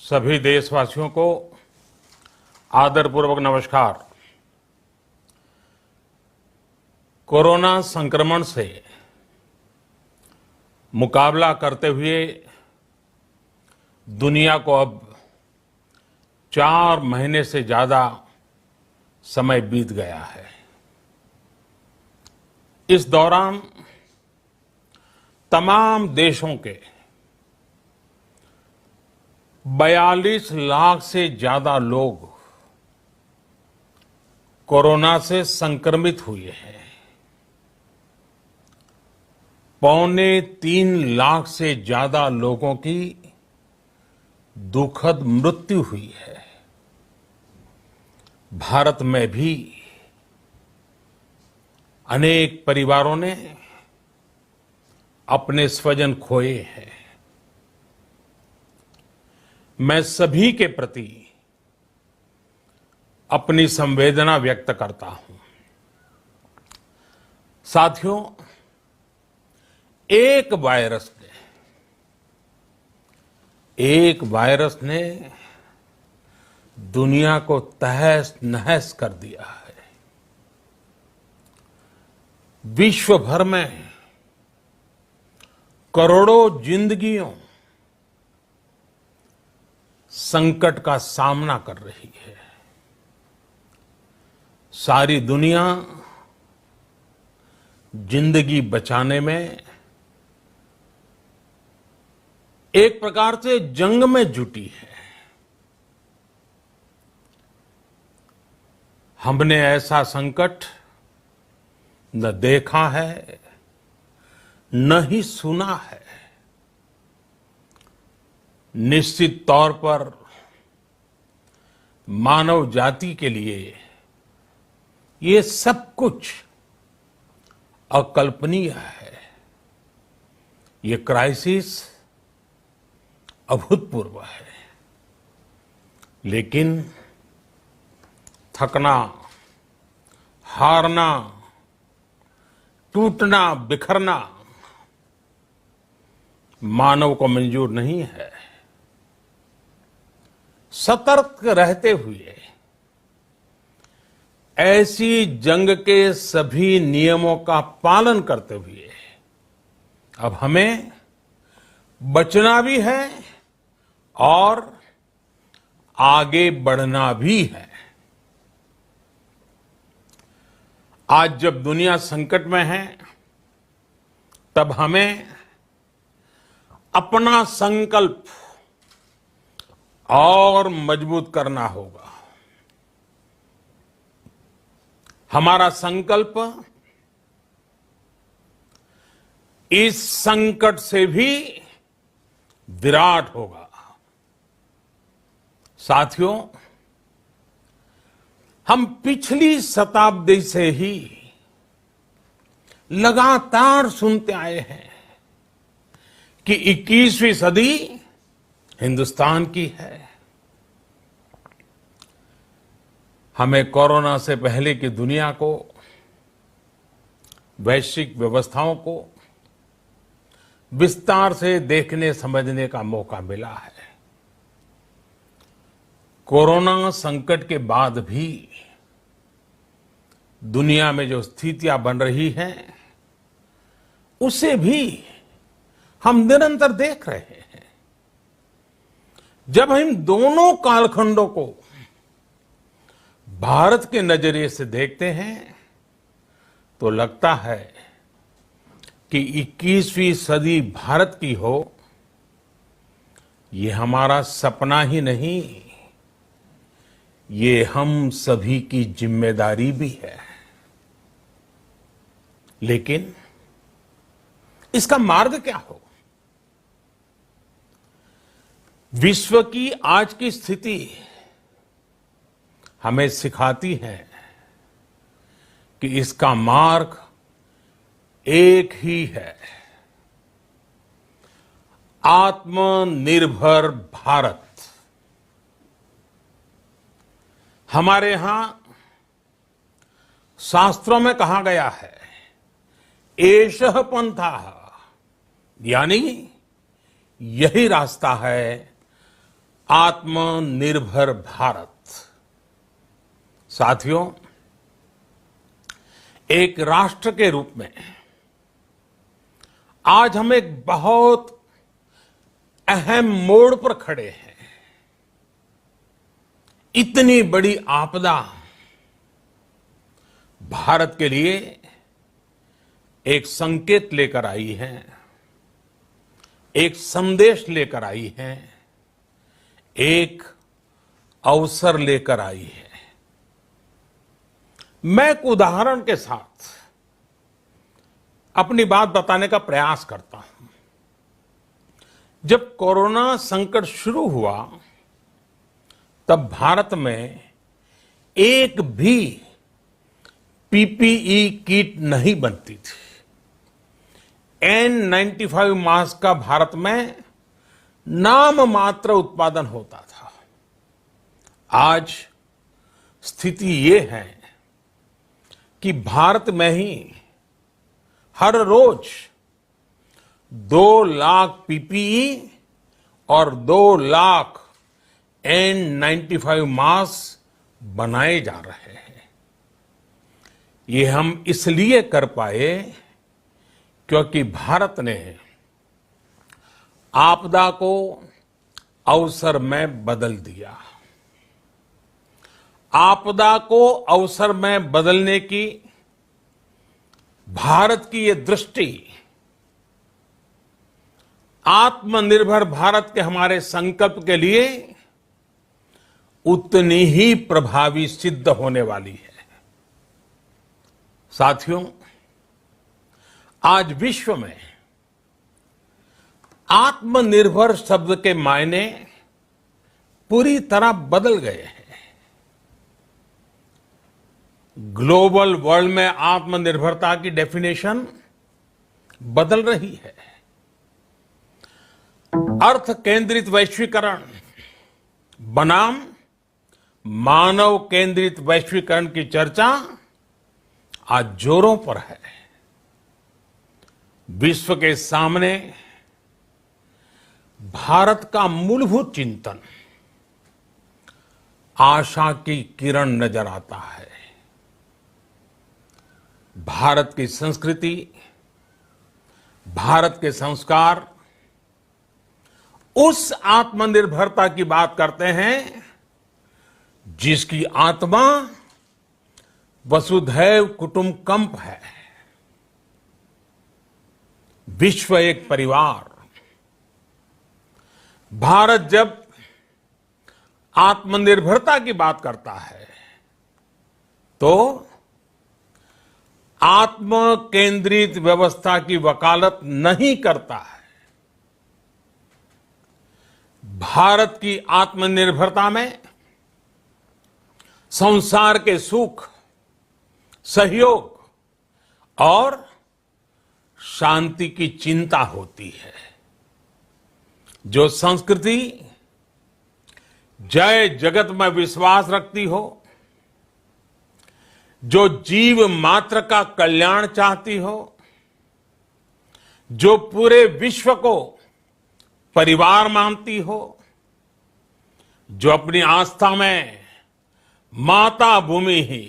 सभी देशवासियों को आदरपूर्वक नमस्कार। कोरोना संक्रमण से मुकाबला करते हुए दुनिया को अब 4 महीने से ज्यादा समय बीत गया है। इस दौरान तमाम देशों के 42 लाख से ज्यादा लोग कोरोना से संक्रमित हुए हैं। 2.25 लाख से ज्यादा लोगों की दुखद मृत्यु हुई है। भारत में भी अनेक परिवारों ने अपने स्वजन खोए हैं। मैं सभी के प्रति अपनी संवेदना व्यक्त करता हूं। साथियों, एक वायरस ने दुनिया को तहस नहस कर दिया है। विश्व भर में करोड़ों जिंदगियों संकट का सामना कर रही है। सारी दुनिया जिंदगी बचाने में एक प्रकार से जंग में जुटी है। हमने ऐसा संकट न देखा है, न ही सुना है। निश्चित तौर पर मानव जाति के लिए ये सब कुछ अकल्पनीय है। ये क्राइसिस अभूतपूर्व है। लेकिन थकना, हारना, टूटना, बिखरना मानव को मंजूर नहीं है। सतर्क रहते हुए ऐसी जंग के सभी नियमों का पालन करते हुए अब हमें बचना भी है और आगे बढ़ना भी है। आज जब दुनिया संकट में है, तब हमें अपना संकल्प और मजबूत करना होगा। हमारा संकल्प इस संकट से भी विराट होगा। साथियों, हम पिछली शताब्दी से ही लगातार सुनते आए हैं कि 21वीं सदी हिंदुस्तान की है। हमें कोरोना से पहले की दुनिया को, वैश्विक व्यवस्थाओं को विस्तार से देखने समझने का मौका मिला है। कोरोना संकट के बाद भी दुनिया में जो स्थितियां बन रही हैं, उसे भी हम निरंतर देख रहे हैं। जब हम दोनों कालखंडों को भारत के नजरिए से देखते हैं, तो लगता है कि 21वीं सदी भारत की हो, ये हमारा सपना ही नहीं, ये हम सभी की जिम्मेदारी भी है। लेकिन इसका मार्ग क्या हो? विश्व की आज की स्थिति हमें सिखाती है कि इसका मार्ग एक ही है, आत्मनिर्भर भारत। हमारे यहां शास्त्रों में कहा गया है, एषः पंथः, यानी यही रास्ता है आत्मनिर्भर भारत। साथियों, एक राष्ट्र के रूप में आज हम एक बहुत अहम मोड़ पर खड़े हैं। इतनी बड़ी आपदा भारत के लिए एक संकेत लेकर आई है, एक संदेश लेकर आई है, एक अवसर लेकर आई है। मैं एक उदाहरण के साथ अपनी बात बताने का प्रयास करता हूं। जब कोरोना संकट शुरू हुआ तब भारत में एक भी पीपीई किट नहीं बनती थी। N95 मास्क का भारत में नाम मात्र उत्पादन होता था। आज स्थिति ये है कि भारत में ही हर रोज 2 लाख पीपीई और 2 लाख N95 मास्क बनाए जा रहे हैं। ये हम इसलिए कर पाए क्योंकि भारत ने आपदा को अवसर में बदल दिया। आपदा को अवसर में बदलने की भारत की ये दृष्टि आत्मनिर्भर भारत के हमारे संकल्प के लिए उतनी ही प्रभावी सिद्ध होने वाली है। साथियों, आज विश्व में आत्मनिर्भर शब्द के मायने पूरी तरह बदल गए हैं। ग्लोबल वर्ल्ड में आत्मनिर्भरता की डेफिनेशन बदल रही है। अर्थ केंद्रित वैश्वीकरण बनाम मानव केंद्रित वैश्वीकरण की चर्चा आज जोरों पर है। विश्व के सामने भारत का मूलभूत चिंतन आशा की किरण नजर आता है। भारत की संस्कृति, भारत के संस्कार उस आत्मनिर्भरता की बात करते हैं जिसकी आत्मा वसुधैव कुटुंबकम है। विश्व एक परिवार। भारत जब आत्मनिर्भरता की बात करता है तो आत्म केंद्रित व्यवस्था की वकालत नहीं करता है। भारत की आत्मनिर्भरता में संसार के सुख, सहयोग और शांति की चिंता होती है। जो संस्कृति जय जगत में विश्वास रखती हो, जो जीव मात्र का कल्याण चाहती हो, जो पूरे विश्व को परिवार मानती हो, जो अपनी आस्था में माता भूमि ही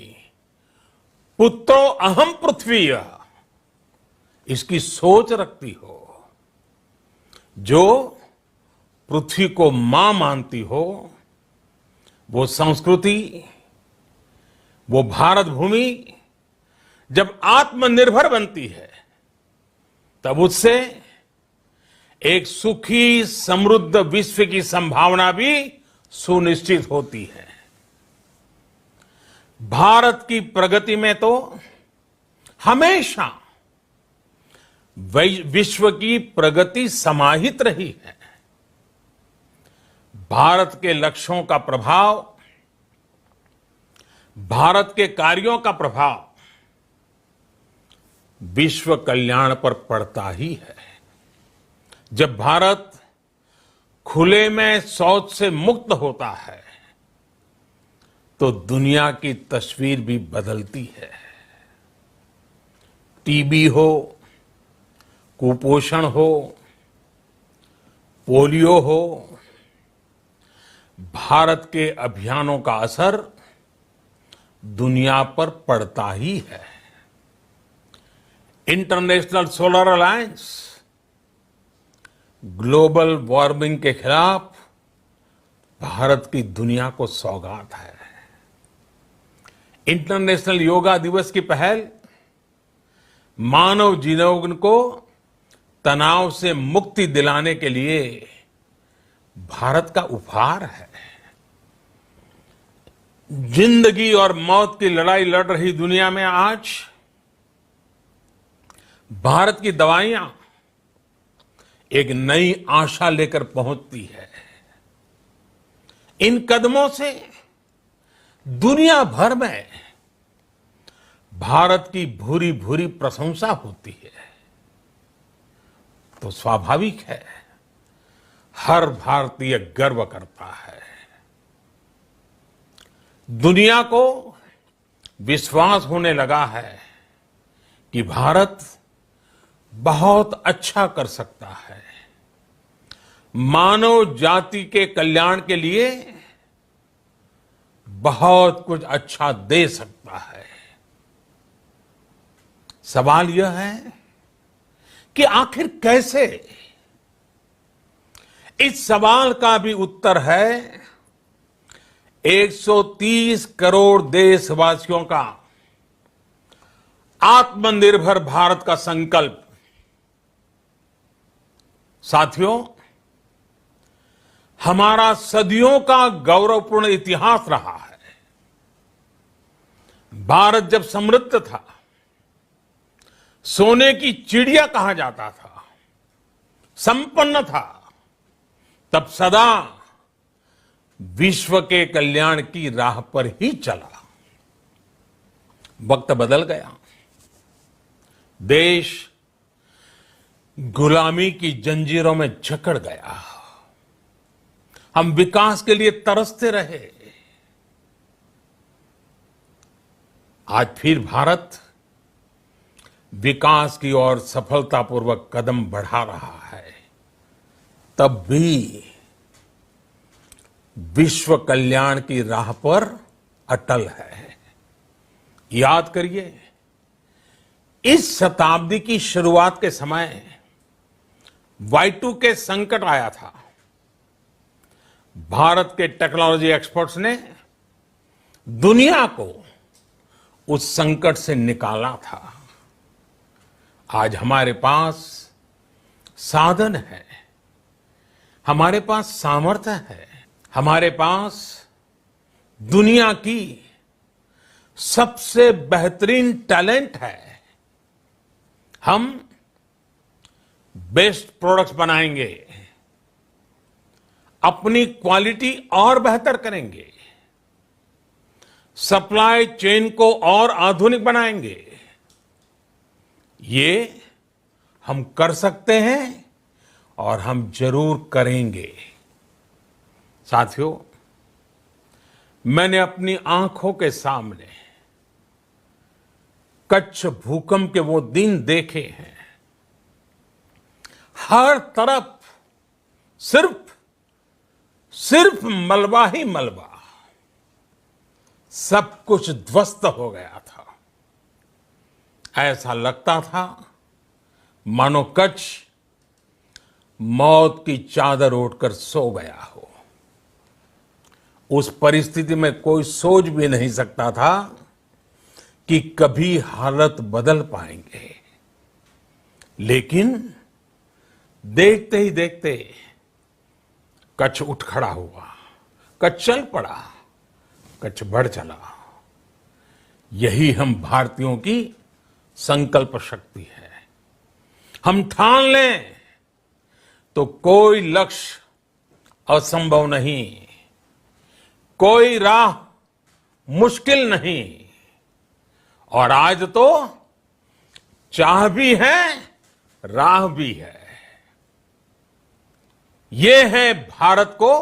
पुत्रो अहम पृथ्वी इसकी सोच रखती हो, जो पृथ्वी को मां मानती हो, वो संस्कृति, वो भारत भूमि जब आत्मनिर्भर बनती है तब उससे एक सुखी समृद्ध विश्व की संभावना भी सुनिश्चित होती है। भारत की प्रगति में तो हमेशा विश्व की प्रगति समाहित रही है। भारत के लक्ष्यों का प्रभाव, भारत के कार्यों का प्रभाव विश्व कल्याण पर पड़ता ही है। जब भारत खुले में शौच से मुक्त होता है तो दुनिया की तस्वीर भी बदलती है। टीबी हो, कुपोषण हो, पोलियो हो, भारत के अभियानों का असर दुनिया पर पड़ता ही है। International solar alliance global warming के खिलाफ भारत की दुनिया को सौगात है। इंटरनेशनल योगा दिवस की पहल मानव जीवन को तनाव से मुक्ति दिलाने के लिए भारत का उपहार है। जिंदगी और मौत की लड़ाई लड़ रही दुनिया में आज भारत की दवाइयां एक नई आशा लेकर पहुंचती है। इन कदमों से दुनिया भर में भारत की भूरी भूरी प्रशंसा होती है। तो स्वाभाविक है, हर भारतीय गर्व करता है। दुनिया को विश्वास होने लगा है कि भारत बहुत अच्छा कर सकता है, मानव जाति के कल्याण के लिए बहुत कुछ अच्छा दे सकता है। सवाल यह है कि आखिर कैसे? इस सवाल का भी उत्तर है 130 करोड़ देशवासियों का आत्मनिर्भर भारत का संकल्प। साथियों, हमारा सदियों का गौरवपूर्ण इतिहास रहा है। भारत जब समृद्ध था, सोने की चिड़िया कहा जाता था, संपन्न था, तब सदा विश्व के कल्याण की राह पर ही चला। वक्त बदल गया, देश गुलामी की जंजीरों में जकड़ गया। हम विकास के लिए तरसते रहे। आज फिर भारत विकास की ओर सफलतापूर्वक कदम बढ़ा रहा है। तब भी विश्व कल्याण की राह पर अटल है। याद करिए, इस शताब्दी की शुरुआत के समय Y2K संकट आया था। भारत के टेक्नोलॉजी एक्सपर्ट्स ने दुनिया को उस संकट से निकाला था। आज हमारे पास साधन है, हमारे पास सामर्थ्य है, हमारे पास दुनिया की सबसे बेहतरीन टैलेंट है। हम बेस्ट प्रोडक्ट्स बनाएंगे, अपनी क्वालिटी और बेहतर करेंगे, सप्लाई चेन को और आधुनिक बनाएंगे। ये हम कर सकते हैं और हम जरूर करेंगे। साथियों, मैंने अपनी आंखों के सामने कच्छ भूकंप के वो दिन देखे हैं। हर तरफ सिर्फ मलबा ही मलबा, सब कुछ ध्वस्त हो गया था। ऐसा लगता था मानो कच्छ मौत की चादर ओढ़कर सो गया हो। उस परिस्थिति में कोई सोच भी नहीं सकता था कि कभी हालत बदल पाएंगे। लेकिन देखते ही देखते कच्छ उठ खड़ा हुआ, कच्छ चल पड़ा, कच्छ बढ़ चला। यही हम भारतीयों की संकल्प शक्ति है। हम ठान लें तो कोई लक्ष्य असंभव नहीं, कोई राह मुश्किल नहीं। और आज तो चाह भी है, राह भी है। ये है भारत को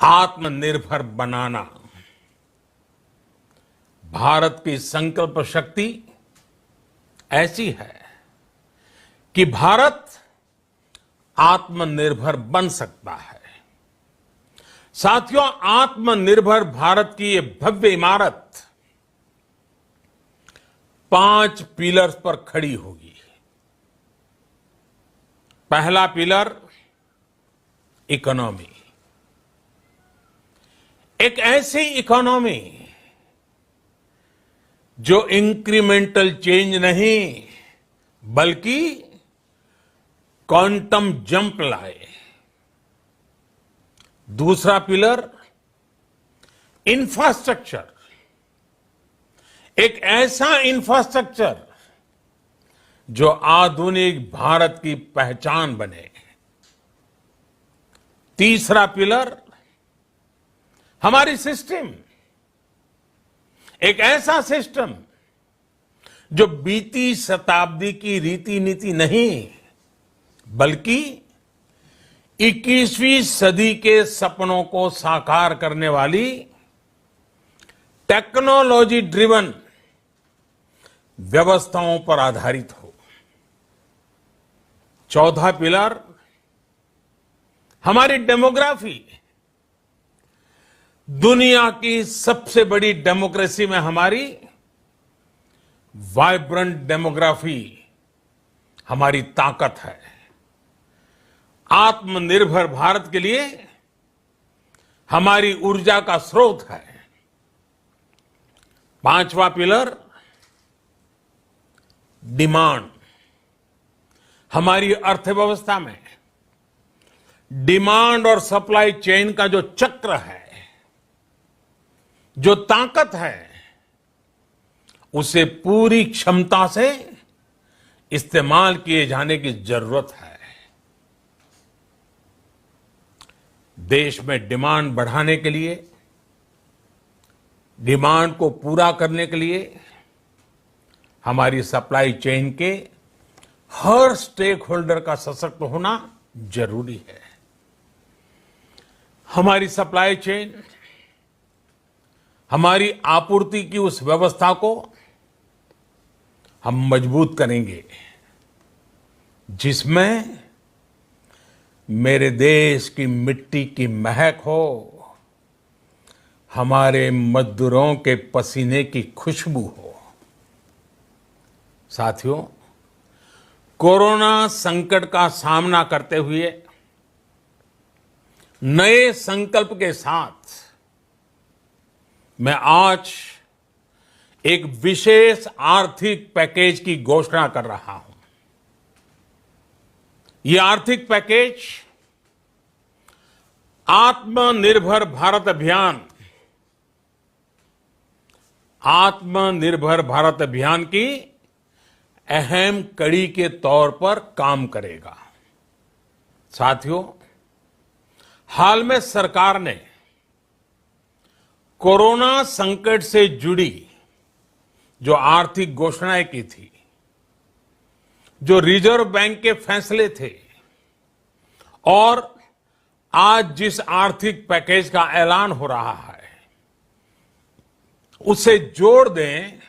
आत्मनिर्भर बनाना। भारत की संकल्प शक्ति ऐसी है कि भारत आत्मनिर्भर बन सकता है। साथियों, आत्मनिर्भर भारत की ये भव्य इमारत 5 पिलर्स पर खड़ी होगी। पहला पिलर इकोनॉमी। एक ऐसी इकोनॉमी जो इंक्रीमेंटल चेंज नहीं बल्कि क्वांटम जंप लाए। दूसरा पिलर इंफ्रास्ट्रक्चर। एक ऐसा इंफ्रास्ट्रक्चर जो आधुनिक भारत की पहचान बने। तीसरा पिलर हमारी सिस्टम। एक ऐसा सिस्टम जो बीती शताब्दी की रीति नीति नहीं बल्कि 21वीं सदी के सपनों को साकार करने वाली टेक्नोलॉजी ड्रिवन व्यवस्थाओं पर आधारित हो। चौथा पिलर हमारी डेमोग्राफी। दुनिया की सबसे बड़ी डेमोक्रेसी में हमारी वाइब्रेंट डेमोग्राफी हमारी ताकत है। आत्मनिर्भर भारत के लिए हमारी ऊर्जा का स्रोत है। पांचवा पिलर डिमांड। हमारी अर्थव्यवस्था में डिमांड और सप्लाई चेन का जो चक्र है, जो ताकत है, उसे पूरी क्षमता से इस्तेमाल किए जाने की जरूरत है। देश में डिमांड बढ़ाने के लिए, डिमांड को पूरा करने के लिए हमारी सप्लाई चेन के हर स्टेक होल्डर का सशक्त होना जरूरी है। हमारी सप्लाई चेन, हमारी आपूर्ति की उस व्यवस्था को हम मजबूत करेंगे जिसमें मेरे देश की मिट्टी की महक हो, हमारे मजदूरों के पसीने की खुशबू हो। साथियों, कोरोना संकट का सामना करते हुए नए संकल्प के साथ मैं आज एक विशेष आर्थिक पैकेज की घोषणा कर रहा हूं। ये आर्थिक पैकेज आत्मनिर्भर भारत अभियान, आत्मनिर्भर भारत अभियान की अहम कड़ी के तौर पर काम करेगा। साथियों, हाल में सरकार ने कोरोना संकट से जुड़ी जो आर्थिक घोषणाएं की थी, जो रिजर्व बैंक के फैसले थे और आज जिस आर्थिक पैकेज का ऐलान हो रहा है, उसे जोड़ दें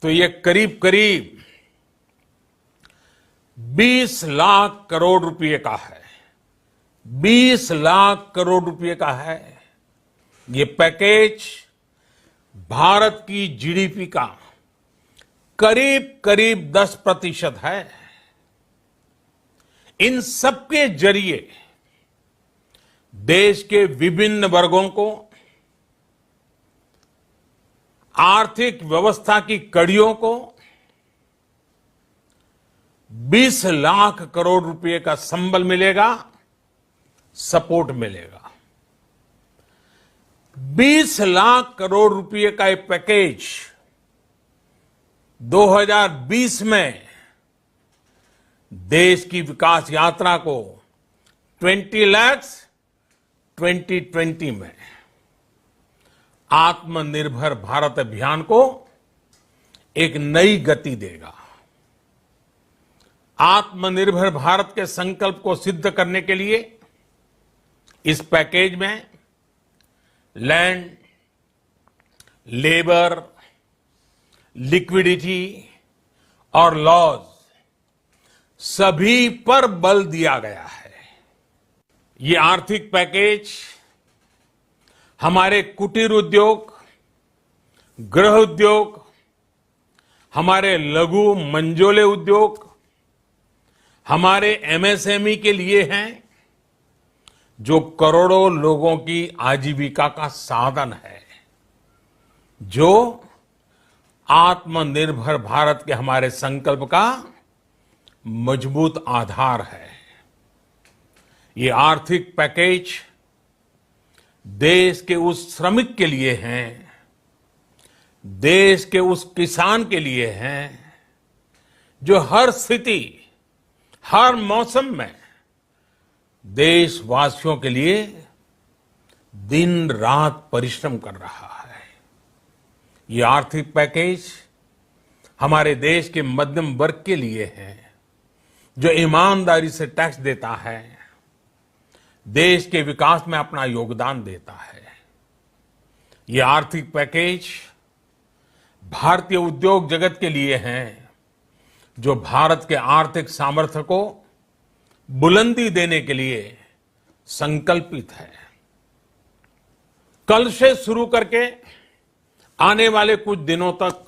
तो ये करीब करीब 20 लाख करोड़ रुपए का है। 20 लाख करोड़ रुपए का है। ये पैकेज भारत की जीडीपी का करीब करीब 10% है। इन सबके जरिए देश के विभिन्न वर्गों को आर्थिक व्यवस्था की कड़ियों को 20 लाख करोड़ रुपए का संबल मिलेगा, सपोर्ट मिलेगा। 20 लाख करोड़ रुपए का ये पैकेज 2020 में देश की विकास यात्रा को 20 लाख 2020 में आत्मनिर्भर भारत अभियान को एक नई गति देगा। आत्मनिर्भर भारत के संकल्प को सिद्ध करने के लिए इस पैकेज में लैंड, लेबर, लिक्विडिटी और लॉज सभी पर बल दिया गया है। ये आर्थिक पैकेज हमारे कुटीर उद्योग, गृह उद्योग, हमारे लघु मंझोले उद्योग, हमारे एमएसएमई के लिए हैं, जो करोड़ों लोगों की आजीविका का साधन है, जो आत्मनिर्भर भारत के हमारे संकल्प का मजबूत आधार है। ये आर्थिक पैकेज देश के उस श्रमिक के लिए हैं, देश के उस किसान के लिए हैं, जो हर स्थिति, हर मौसम में देशवासियों के लिए दिन रात परिश्रम कर रहा है। ये आर्थिक पैकेज हमारे देश के मध्यम वर्ग के लिए है, जो ईमानदारी से टैक्स देता है, देश के विकास में अपना योगदान देता है। ये आर्थिक पैकेज भारतीय उद्योग जगत के लिए हैं, जो भारत के आर्थिक सामर्थ्य को बुलंदी देने के लिए संकल्पित है। कल से शुरू करके आने वाले कुछ दिनों तक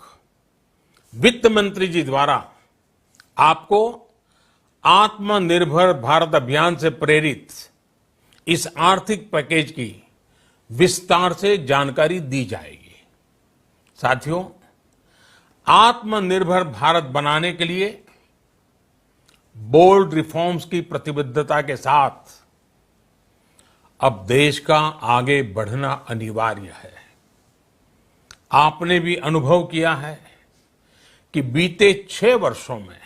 वित्त मंत्री जी द्वारा आपको आत्मनिर्भर भारत अभियान से प्रेरित इस आर्थिक पैकेज की विस्तार से जानकारी दी जाएगी। साथियों, आत्मनिर्भर भारत बनाने के लिए बोल्ड रिफॉर्म्स की प्रतिबद्धता के साथ अब देश का आगे बढ़ना अनिवार्य है। आपने भी अनुभव किया है कि बीते 6 वर्षों में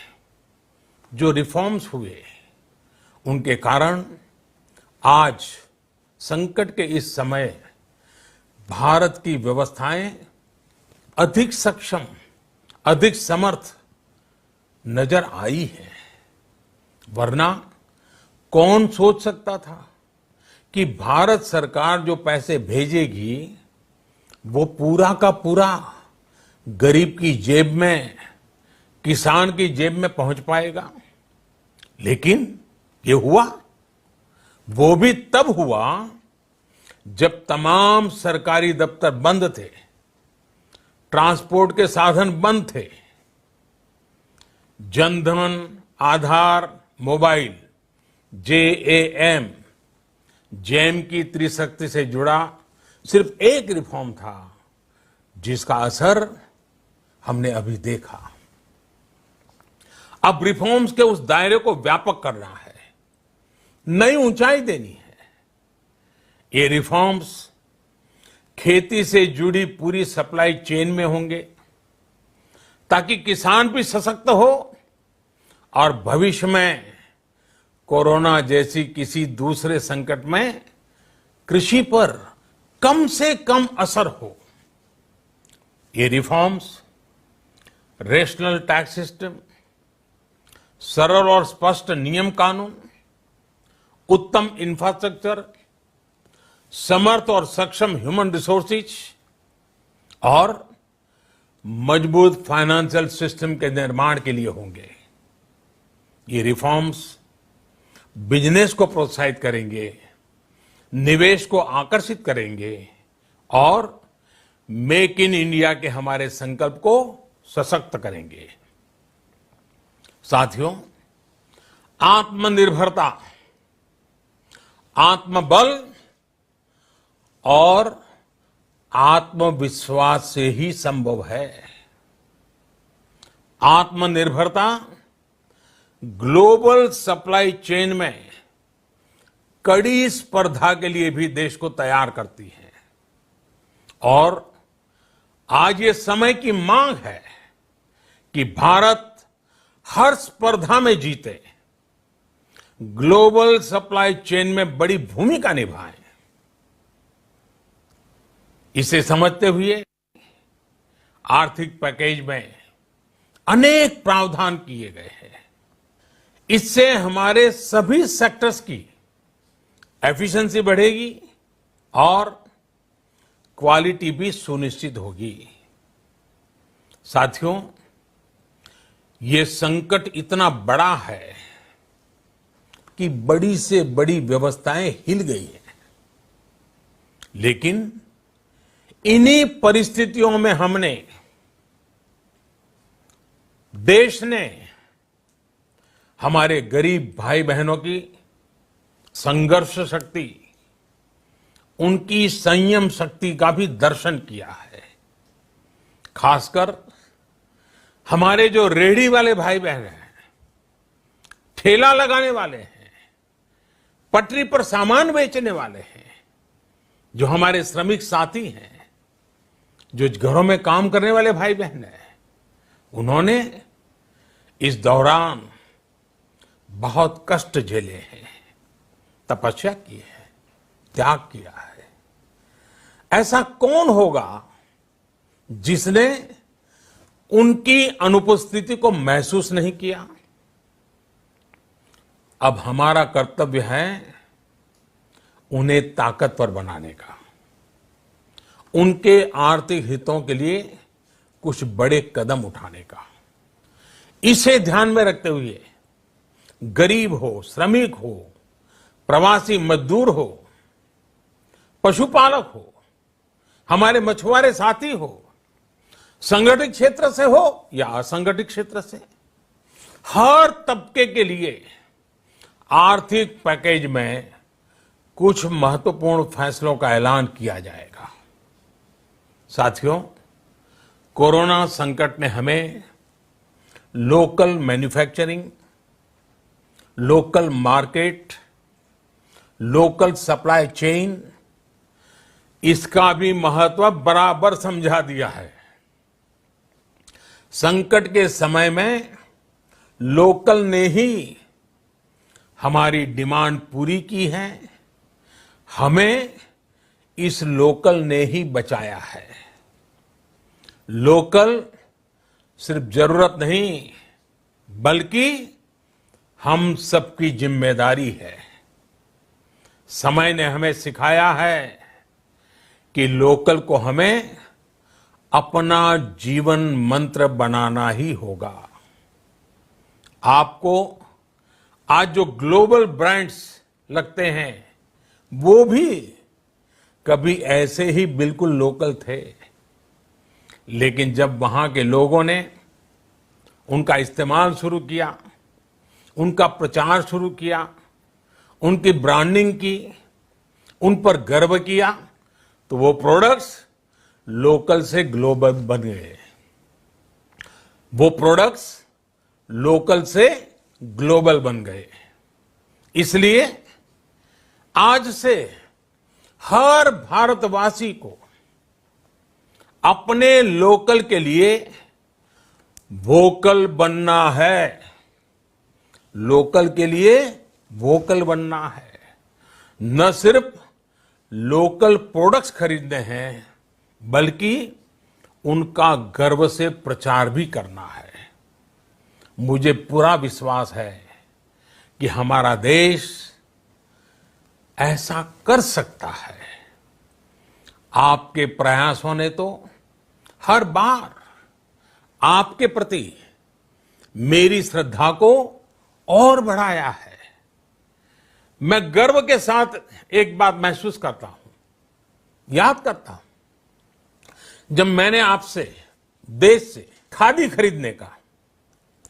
जो रिफॉर्म्स हुए, उनके कारण आज संकट के इस समय भारत की व्यवस्थाएं अधिक सक्षम, अधिक समर्थ नजर आई है। वरना कौन सोच सकता था कि भारत सरकार जो पैसे भेजेगी वो पूरा का पूरा गरीब की जेब में, किसान की जेब में पहुंच पाएगा। लेकिन ये हुआ, वो भी तब हुआ जब तमाम सरकारी दफ्तर बंद थे, ट्रांसपोर्ट के साधन बंद थे। जनधन, आधार, मोबाइल, जेएएम, जैम की त्रिशक्ति से जुड़ा सिर्फ एक रिफॉर्म था, जिसका असर हमने अभी देखा। अब रिफॉर्म्स के उस दायरे को व्यापक करना है, नई ऊंचाई देनी है। ये रिफॉर्म्स खेती से जुड़ी पूरी सप्लाई चेन में होंगे, ताकि किसान भी सशक्त हो और भविष्य में कोरोना जैसी किसी दूसरे संकट में कृषि पर कम से कम असर हो। ये रिफॉर्म्स रेशनल टैक्स सिस्टम, सरल और स्पष्ट नियम कानून, उत्तम इंफ्रास्ट्रक्चर, समर्थ और सक्षम ह्यूमन रिसोर्सेज और मजबूत फाइनेंशियल सिस्टम के निर्माण के लिए होंगे। ये रिफॉर्म्स बिजनेस को प्रोत्साहित करेंगे, निवेश को आकर्षित करेंगे और मेक इन इंडिया के हमारे संकल्प को सशक्त करेंगे। साथियों, आत्मनिर्भरता, आत्मबल और आत्मविश्वास से ही संभव है। आत्मनिर्भरता ग्लोबल सप्लाई चेन में कड़ी स्पर्धा के लिए भी देश को तैयार करती है और आज ये समय की मांग है कि भारत हर स्पर्धा में जीते, ग्लोबल सप्लाई चेन में बड़ी भूमिका निभाए। इसे समझते हुए आर्थिक पैकेज में अनेक प्रावधान किए गए हैं। इससे हमारे सभी सेक्टर्स की एफिशिएंसी बढ़ेगी और क्वालिटी भी सुनिश्चित होगी। साथियों, ये संकट इतना बड़ा है कि बड़ी से बड़ी व्यवस्थाएं हिल गई हैं। लेकिन इन्हीं परिस्थितियों में हमने, देश ने हमारे गरीब भाई बहनों की संघर्ष शक्ति, उनकी संयम शक्ति का भी दर्शन किया है। खासकर हमारे जो रेहड़ी वाले भाई बहन हैं, ठेला लगाने वाले हैं, पटरी पर सामान बेचने वाले हैं, जो हमारे श्रमिक साथी हैं, जो घरों में काम करने वाले भाई बहन हैं, उन्होंने इस दौरान बहुत कष्ट झेले हैं, तपस्या की है, त्याग किया है। ऐसा कौन होगा जिसने उनकी अनुपस्थिति को महसूस नहीं किया? अब हमारा कर्तव्य है उन्हें ताकतवर बनाने का, उनके आर्थिक हितों के लिए कुछ बड़े कदम उठाने का। इसे ध्यान में रखते हुए गरीब हो, श्रमिक हो, प्रवासी मजदूर हो, पशुपालक हो, हमारे मछुआरे साथी हो, संगठित क्षेत्र से हो या असंगठित क्षेत्र से, हर तबके के लिए आर्थिक पैकेज में कुछ महत्वपूर्ण फैसलों का ऐलान किया जाएगा। साथियों, कोरोना संकट ने हमें local manufacturing, local market, local supply chain, इसका भी महत्व बराबर समझा दिया है। संकट के समय में लोकल ने ही हमारी डिमांड पूरी की है, हमें इस लोकल ने ही बचाया है। लोकल सिर्फ जरूरत नहीं, बल्कि हम सबकी जिम्मेदारी है। समय ने हमें सिखाया है कि लोकल को हमें अपना जीवन मंत्र बनाना ही होगा। आपको आज जो ग्लोबल ब्रांड्स लगते हैं, वो भी कभी ऐसे ही बिल्कुल लोकल थे, लेकिन जब वहां के लोगों ने उनका इस्तेमाल शुरू किया, उनका प्रचार शुरू किया, उनकी ब्रांडिंग की, उन पर गर्व किया, तो वो प्रोडक्ट्स लोकल से ग्लोबल बन गए। वो प्रोडक्ट्स लोकल से ग्लोबल बन गए। इसलिए आज से हर भारतवासी को अपने लोकल के लिए वोकल बनना है। लोकल के लिए वोकल बनना है। न सिर्फ लोकल प्रोडक्ट्स खरीदने हैं, बल्कि उनका गर्व से प्रचार भी करना है। मुझे पूरा विश्वास है कि हमारा देश ऐसा कर सकता है। आपके प्रयासों ने तो हर बार आपके प्रति मेरी श्रद्धा को और बढ़ाया है। मैं गर्व के साथ एक बात महसूस करता हूं, याद करता हूं, जब मैंने आपसे देश से खादी खरीदने का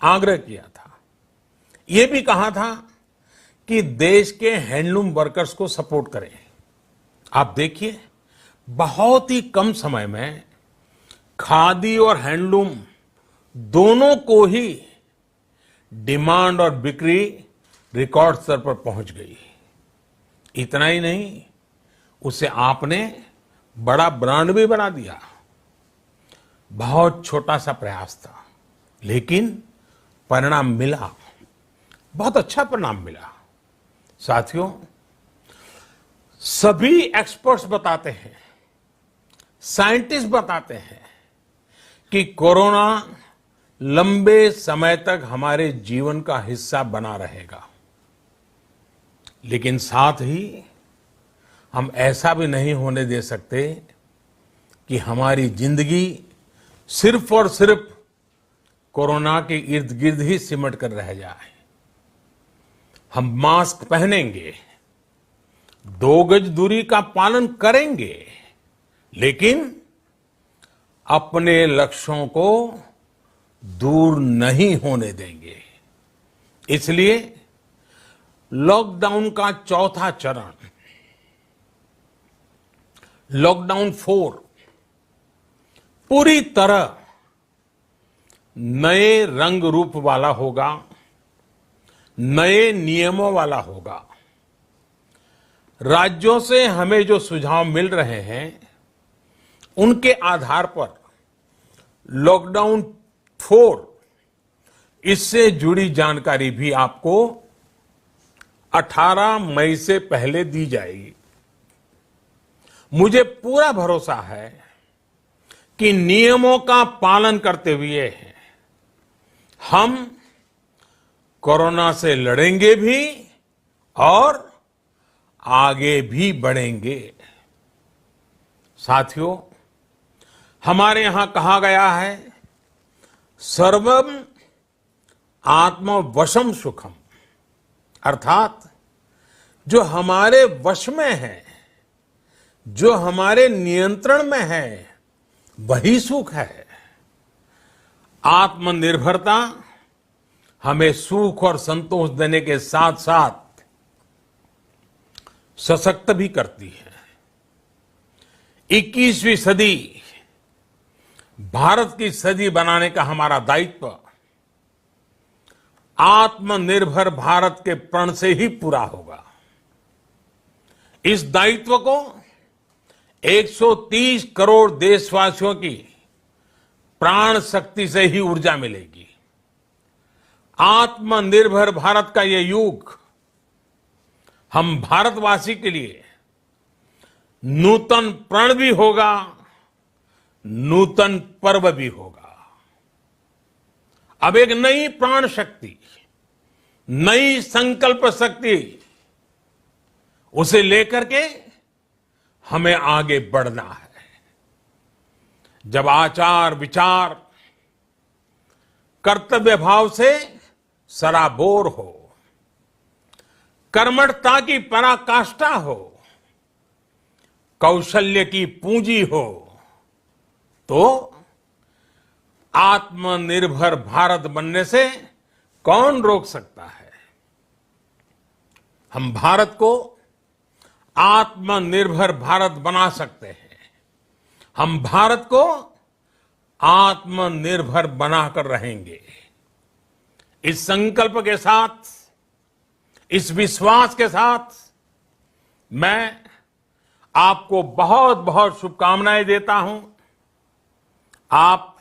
आग्रह किया था, यह भी कहा था कि देश के हैंडलूम वर्कर्स को सपोर्ट करें। आप देखिए, बहुत ही कम समय में खादी और हैंडलूम दोनों को ही डिमांड और बिक्री रिकॉर्ड स्तर पर पहुंच गई। इतना ही नहीं, उसे आपने बड़ा ब्रांड भी बना दिया। बहुत छोटा सा प्रयास था, लेकिन परिणाम मिला, बहुत अच्छा परिणाम मिला। साथियों, सभी एक्सपर्ट्स बताते हैं, साइंटिस्ट बताते हैं कि कोरोना लंबे समय तक हमारे जीवन का हिस्सा बना रहेगा। लेकिन साथ ही हम ऐसा भी नहीं होने दे सकते कि हमारी जिंदगी सिर्फ और सिर्फ कोरोना के इर्द गिर्द ही सिमट कर रह जाए। हम मास्क पहनेंगे, 2 गज दूरी का पालन करेंगे, लेकिन अपने लक्ष्यों को दूर नहीं होने देंगे। इसलिए लॉकडाउन का चौथा चरण, लॉकडाउन 4, पूरी तरह नए रंग रूप वाला होगा, नए नियमों वाला होगा। राज्यों से हमें जो सुझाव मिल रहे हैं, उनके आधार पर लॉकडाउन 4, इससे जुड़ी जानकारी भी आपको 18 मई से पहले दी जाएगी। मुझे पूरा भरोसा है कि नियमों का पालन करते हुए हम कोरोना से लड़ेंगे भी और आगे भी बढ़ेंगे। साथियों, हमारे यहां कहा गया है, सर्वम आत्मवशम सुखम, अर्थात जो हमारे वश में है, जो हमारे नियंत्रण में है, वही सुख है। आत्मनिर्भरता हमें सुख और संतोष देने के साथ साथ सशक्त भी करती है। 21वीं सदी भारत की सदी बनाने का हमारा दायित्व आत्मनिर्भर भारत के प्रण से ही पूरा होगा। इस दायित्व को 130 करोड़ देशवासियों की प्राण शक्ति से ही ऊर्जा मिलेगी। आत्मनिर्भर भारत का ये युग हम भारतवासी के लिए नूतन प्रण भी होगा, नूतन पर्व भी होगा। अब एक नई प्राण शक्ति, नई संकल्प शक्ति, उसे लेकर के हमें आगे बढ़ना है। जब आचार विचार कर्तव्य भाव से सराबोर हो, कर्मठता की पराकाष्ठा हो, कौशल्य की पूंजी हो, तो आत्मनिर्भर भारत बनने से कौन रोक सकता है। हम भारत को आत्मनिर्भर भारत बना सकते हैं। हम भारत को आत्मनिर्भर बनाकर रहेंगे। इस संकल्प के साथ, इस विश्वास के साथ मैं आपको बहुत बहुत शुभकामनाएं देता हूं। आप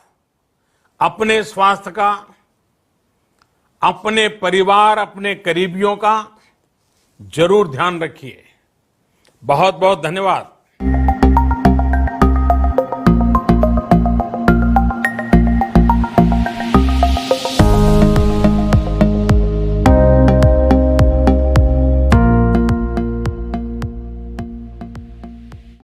अपने स्वास्थ्य का, अपने परिवार, अपने करीबियों का जरूर ध्यान रखिए। बहुत बहुत धन्यवाद।